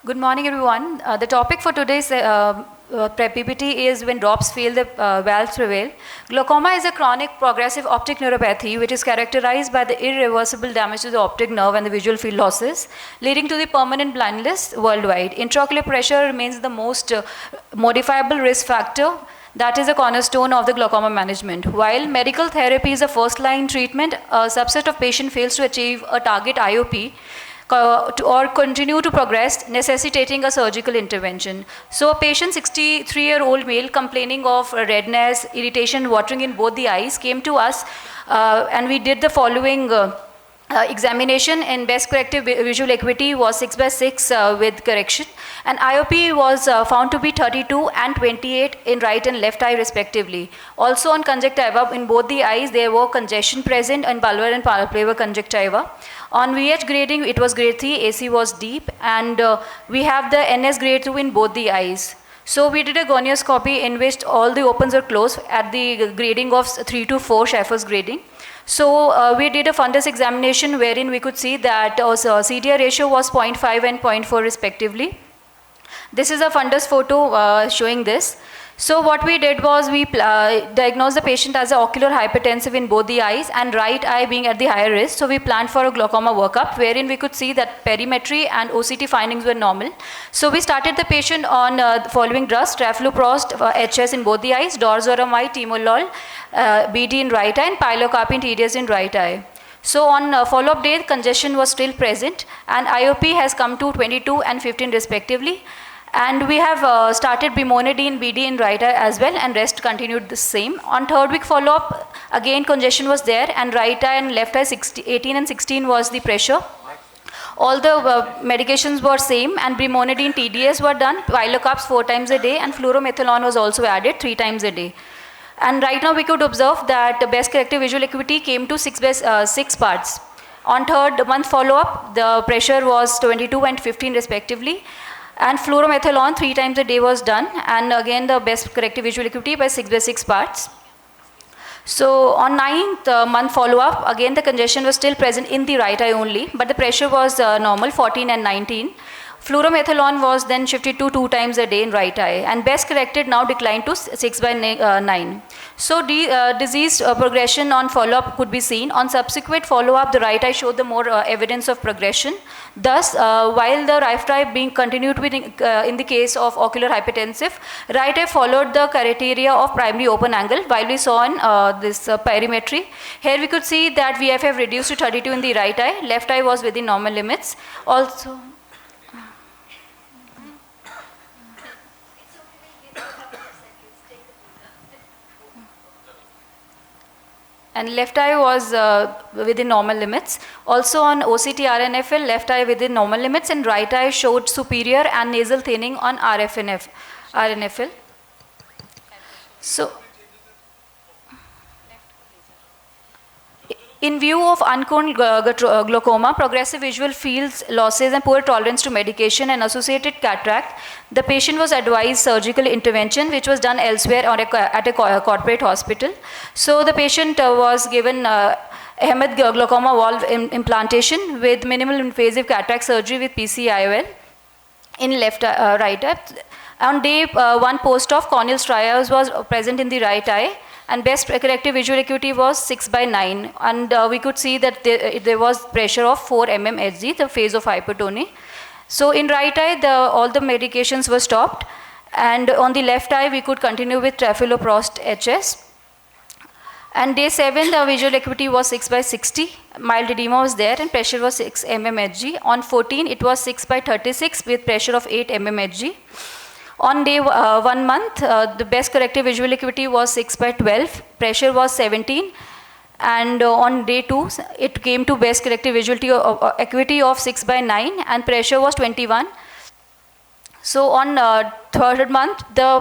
Good morning, everyone. The topic for today's PPT is when drops fail, the valves prevail. Glaucoma is a chronic progressive optic neuropathy which is characterized by the irreversible damage to the optic nerve and the visual field losses, leading to the permanent blindness worldwide. Intraocular pressure remains the most modifiable risk factor. That is a cornerstone of the glaucoma management. While medical therapy is a first-line treatment, a subset of patient fails to achieve a target IOP or continue to progress, necessitating a surgical intervention. So a patient, 63-year-old male, complaining of redness, irritation, watering in both the eyes, came to us and we did the following examination, and best corrective visual acuity was 6/6 with correction, and IOP was found to be 32 and 28 in right and left eye respectively. Also on conjunctiva, in both the eyes there were congestion present in bulbar and palpebral conjunctiva. On VH grading it was grade 3, AC was deep, and we have the NS grade 2 in both the eyes. So we did a gonioscopy in which all the opens are closed at the grading of 3 to 4 Schaeffer's grading. So we did a fundus examination wherein we could see that CTR ratio was 0.5 and 0.4 respectively. This is a fundus photo showing this. So what we did was we diagnosed the patient as an ocular hypertensive in both the eyes and right eye being at the higher risk. So we planned for a glaucoma workup wherein we could see that perimetry and OCT findings were normal. So we started the patient on the following drugs: trifluprost HS in both the eyes, dorzoramide, timolol, BD in right eye, and pilocarpine TDS in right eye. So on follow-up day, congestion was still present and IOP has come to 22 and 15 respectively. And we have started brimonidine BD in right eye as well, and rest continued the same. On third week follow-up, again congestion was there, and right eye and left eye 18 and 16 was the pressure. All the medications were same, and brimonidine TDS were done, pilocarps 4 times a day, and fluorometholone was also added 3 times a day. And right now we could observe that the best corrective visual acuity came to 6 parts. On third month follow-up, the pressure was 22 and 15 respectively. And fluorometholone 3 times a day was done, and again the best corrective visual acuity by 6 parts. So on 9th month follow-up, again the congestion was still present in the right eye only, but the pressure was normal, 14 and 19. Fluorometholone was then shifted to 2 times a day in right eye, and best corrected now declined to 6/9. So disease progression on follow-up could be seen. On subsequent follow-up, the right eye showed the more evidence of progression. Thus, while the right eye being continued with in the case of ocular hypertensive, right eye followed the criteria of primary open angle, while we saw in this perimetry. Here we could see that VFF reduced to 32 in the right eye, left eye was within normal limits. Also, and left eye was within normal limits. Also on OCT RNFL, left eye within normal limits, and right eye showed superior and nasal thinning on RNFL. So, in view of unconed glaucoma, progressive visual fields losses, and poor tolerance to medication and associated cataract, the patient was advised surgical intervention, which was done elsewhere or at a corporate hospital. So the patient was given Ahmed glaucoma valve implantation with minimal invasive cataract surgery with PCIOL in right eye. On day 1 post-op, corneal striatus was present in the right eye, and best corrective visual acuity was 6/9, and we could see that there was pressure of 4 mmHg, the phase of hypertony. So in right eye, all the medications were stopped, and on the left eye, we could continue with trifluprost HS. And day 7, the visual acuity was 6/60, mild edema was there, and pressure was 6 mmHg. On 14, it was 6/36 with pressure of 8 mmHg. On day 1 month, the best corrective visual acuity was 6/12, pressure was 17, and on day 2, it came to best corrective visual acuity of 6/9, and pressure was 21. So on third month, the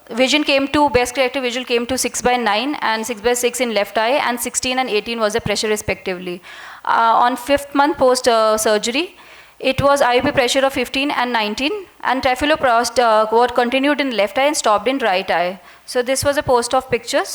vision came to, best corrective visual came to 6/9 and 6/6 in left eye, and 16 and 18 was the pressure respectively. On 5th month post surgery, it was IOP pressure of 15 and 19, and trifluprost continued in left eye and stopped in right eye. So this was a post-op pictures.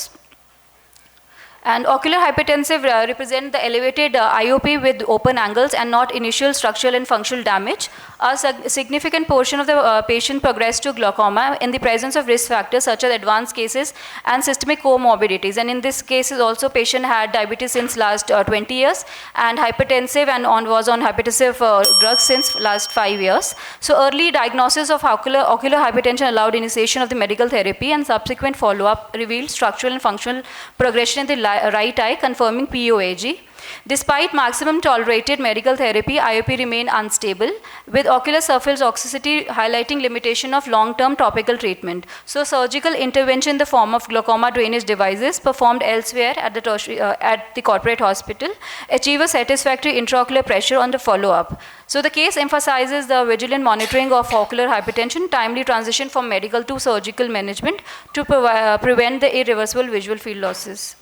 And ocular hypertensive represent the elevated IOP with open angles and not initial structural and functional damage. A significant portion of the patient progress to glaucoma in the presence of risk factors such as advanced cases and systemic comorbidities. And in this cases also patient had diabetes since last 20 years and hypertensive and was on hypertensive drugs since last 5 years. So early diagnosis of ocular hypertension allowed initiation of the medical therapy, and subsequent follow-up revealed structural and functional progression in the right eye, confirming POAG. Despite maximum tolerated medical therapy, IOP remained unstable, with ocular surface toxicity highlighting limitation of long-term topical treatment. So surgical intervention in the form of glaucoma drainage devices performed elsewhere at the corporate hospital achieve a satisfactory intraocular pressure on the follow-up. So the case emphasizes the vigilant monitoring of ocular hypertension, timely transition from medical to surgical management to prevent the irreversible visual field losses.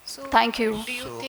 So thank you.